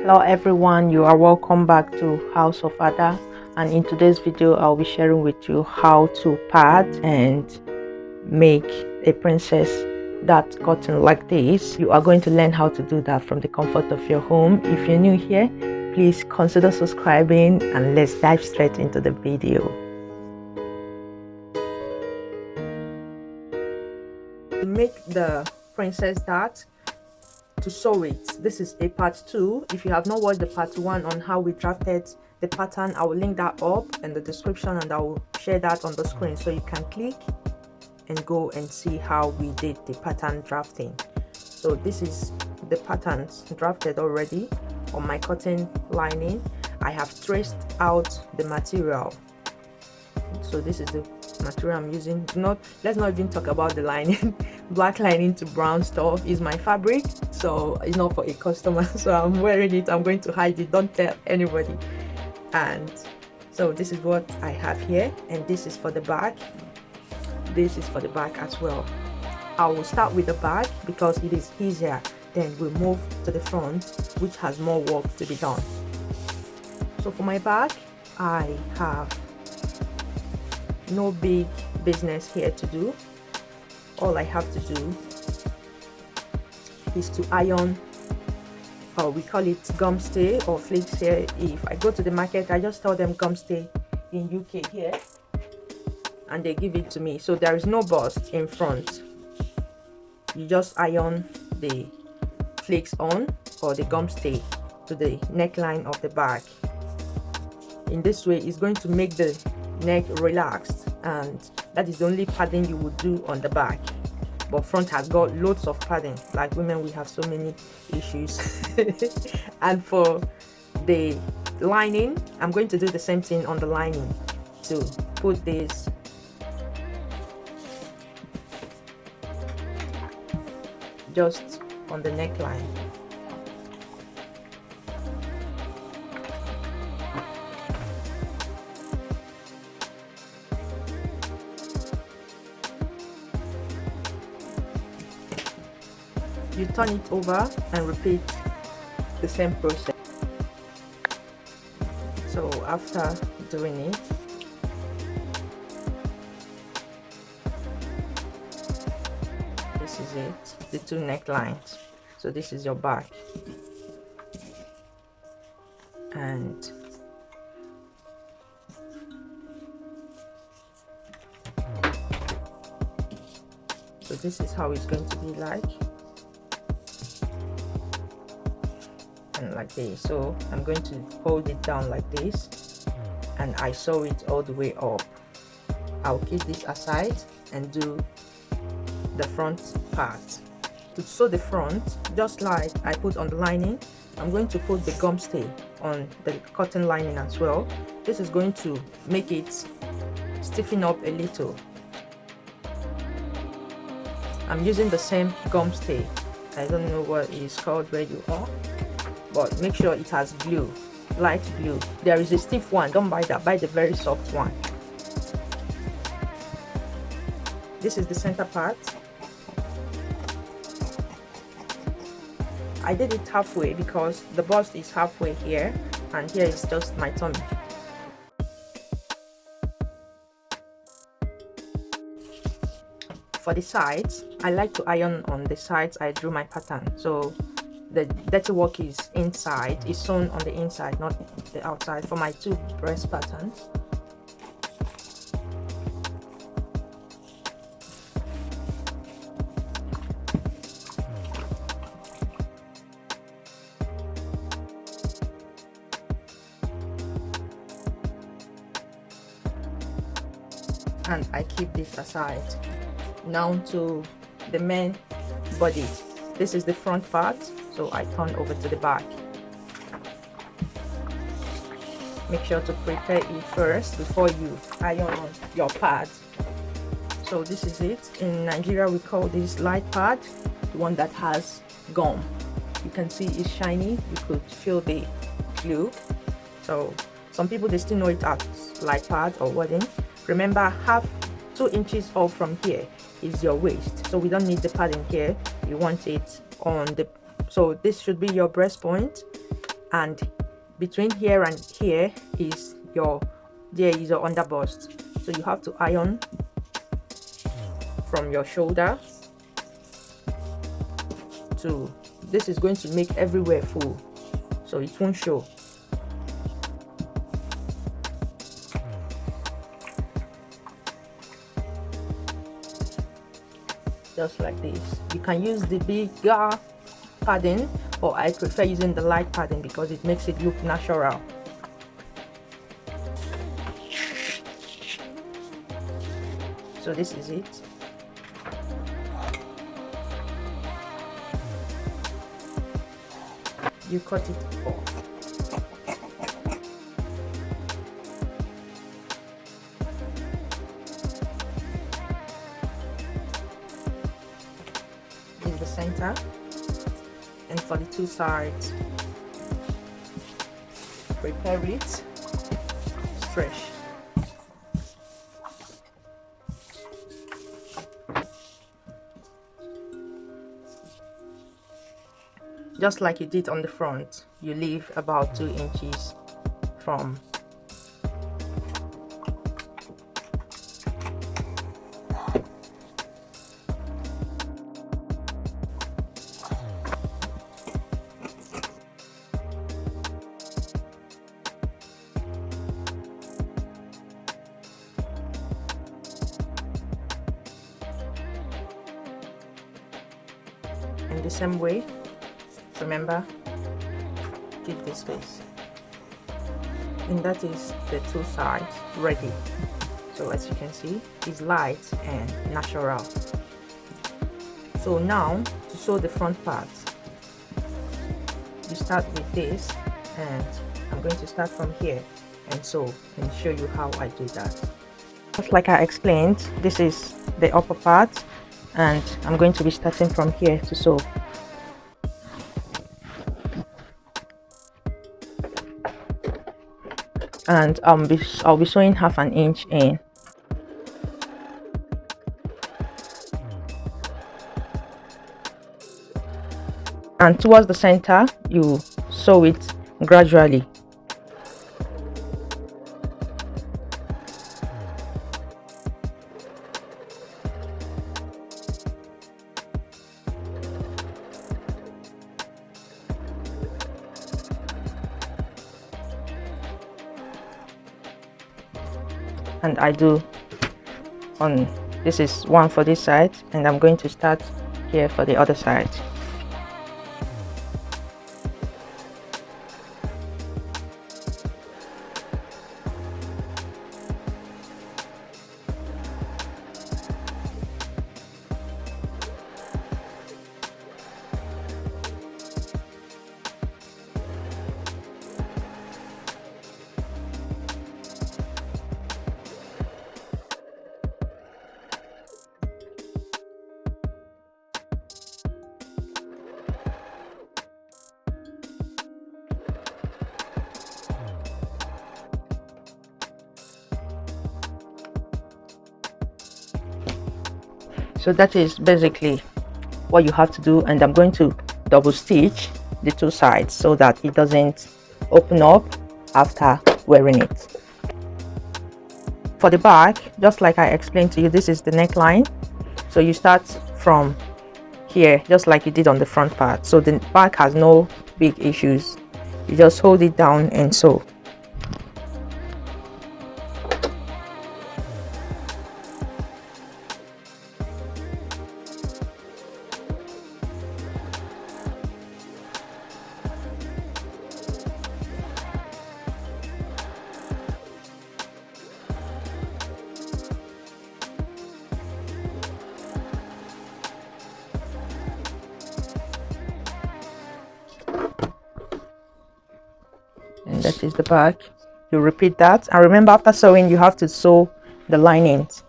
Hello everyone, you are welcome back to House of Ada, and in today's video I'll be sharing with you how to part and make a princess that cotton like this. You are going to learn how to do that from the comfort of your home. If you're new here, please consider subscribing and let's dive straight into the video. To make the princess dart, to sew it, this is a part 2. If you have not watched the part 1 on how we drafted the pattern, I will link that up in the description and I will share that on the screen so you can click and go and see how we did the pattern drafting. So this is the patterns drafted already on my cotton lining. I have traced out the material, so this is the material I'm using. Let's not even talk about the lining. Black lining to brown stuff is my fabric, so it's not for a customer, so I'm wearing it. I'm going to hide it, don't tell anybody. And so this is what I have here, and this is for the back. This is for the back as well. I will start with the back because it is easier, then we'll move to the front, which has more work to be done. So for my back, I have no big business here to do. All I have to do is to iron, or we call it gum stay or flakes here. If I go to the market, I just tell them gum stay in UK here and they give it to me. So there is no bust in front. You just iron the flakes on or the gum stay to the neckline of the back. In this way, it's going to make the neck relaxed, and that is the only padding you would do on the back. But front has got loads of padding. Like women, we have so many issues. And for the lining, I'm going to do the same thing on the lining, to put this just on the neckline. You turn it over and repeat the same process. So after doing it, this is it, the two necklines. So this is your back, and so this is how it's going to be like. Like this. So I'm going to hold it down like this and I sew it all the way up. I'll keep this aside and do the front part. To sew the front, just like I put on the lining, I'm going to put the gum stay on the cotton lining as well. This is going to make it stiffen up a little. I'm using the same gum stay. I don't know what it is called where you are, but make sure it has glue, light glue. There is a stiff one, don't buy that, buy the very soft one. This is the center part. I did it halfway because the bust is halfway here and here is just my tummy. For the sides, I like to iron on the sides I drew my pattern, so the dirty work is inside, is sewn on the inside, not the outside, for my two breast patterns. And I keep this aside. Now to the main body. This is the front part, so I turn over to the back. Make sure to prepare it first before you iron on your pad. So this is it. In Nigeria we call this light pad, the one that has gum. You can see it's shiny, you could feel the glue. So some people, they still know it as light pad or wadding. Remember, 2 inches off from here is your waist, so we don't need the padding here. You want it on the, so this should be your breast point, and between here and here is your underbust. So you have to iron from your shoulder to this. Is going to make everywhere full, so it won't show. Just like this. You can use the bigger padding, or I prefer using the light padding because it makes it look natural. So this is it. You cut it off. This is the center, and for the two sides, prepare it, stretch. Just like you did on the front, you leave about 2 inches from in the same way. Remember, keep this space, and that is the two sides ready. So as you can see, it's light and natural. So now to sew the front part, you start with this, and I'm going to start from here and sew and show you how I do that. Just like I explained, this is the upper part, and I'm going to be starting from here to sew. And I'll be sewing 1/2 inch in. And towards the center, you sew it gradually. And I do on this is one for this side, and I'm going to start here for the other side. So that is basically what you have to do, and I'm going to double stitch the two sides so that it doesn't open up after wearing it. For the back, just like I explained to you, this is the neckline. So you start from here just like you did on the front part, so the back has no big issues. You just hold it down and sew. And that is the back. You repeat that, and remember, after sewing you have to sew the linings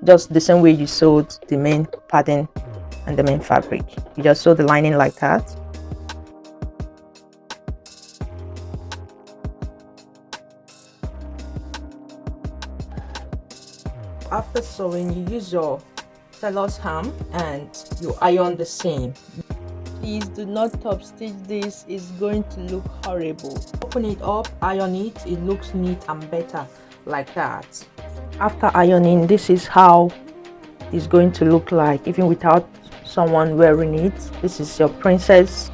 just the same way you sewed the main padding and the main fabric. You just sew the lining like that. After sewing, you use your tailor's ham and you iron the seam. Please do not top stitch this, it's going to look horrible. Open it up, iron it, it looks neat and better like that. After ironing, this is how it's going to look like even without someone wearing it. This is your princess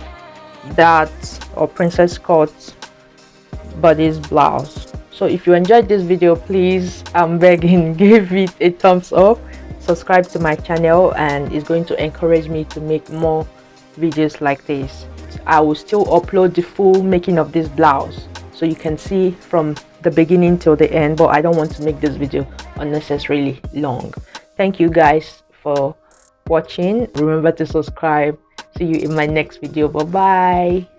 dart or princess cut bodice blouse. So if you enjoyed this video, please, I'm begging, give it a thumbs up, subscribe to my channel, and it's going to encourage me to make more videos like this. I will still upload the full making of this blouse so you can see from the beginning till the end, but I don't want to make this video unnecessarily long. Thank you guys for watching. Remember to subscribe. See you in my next video. Bye bye.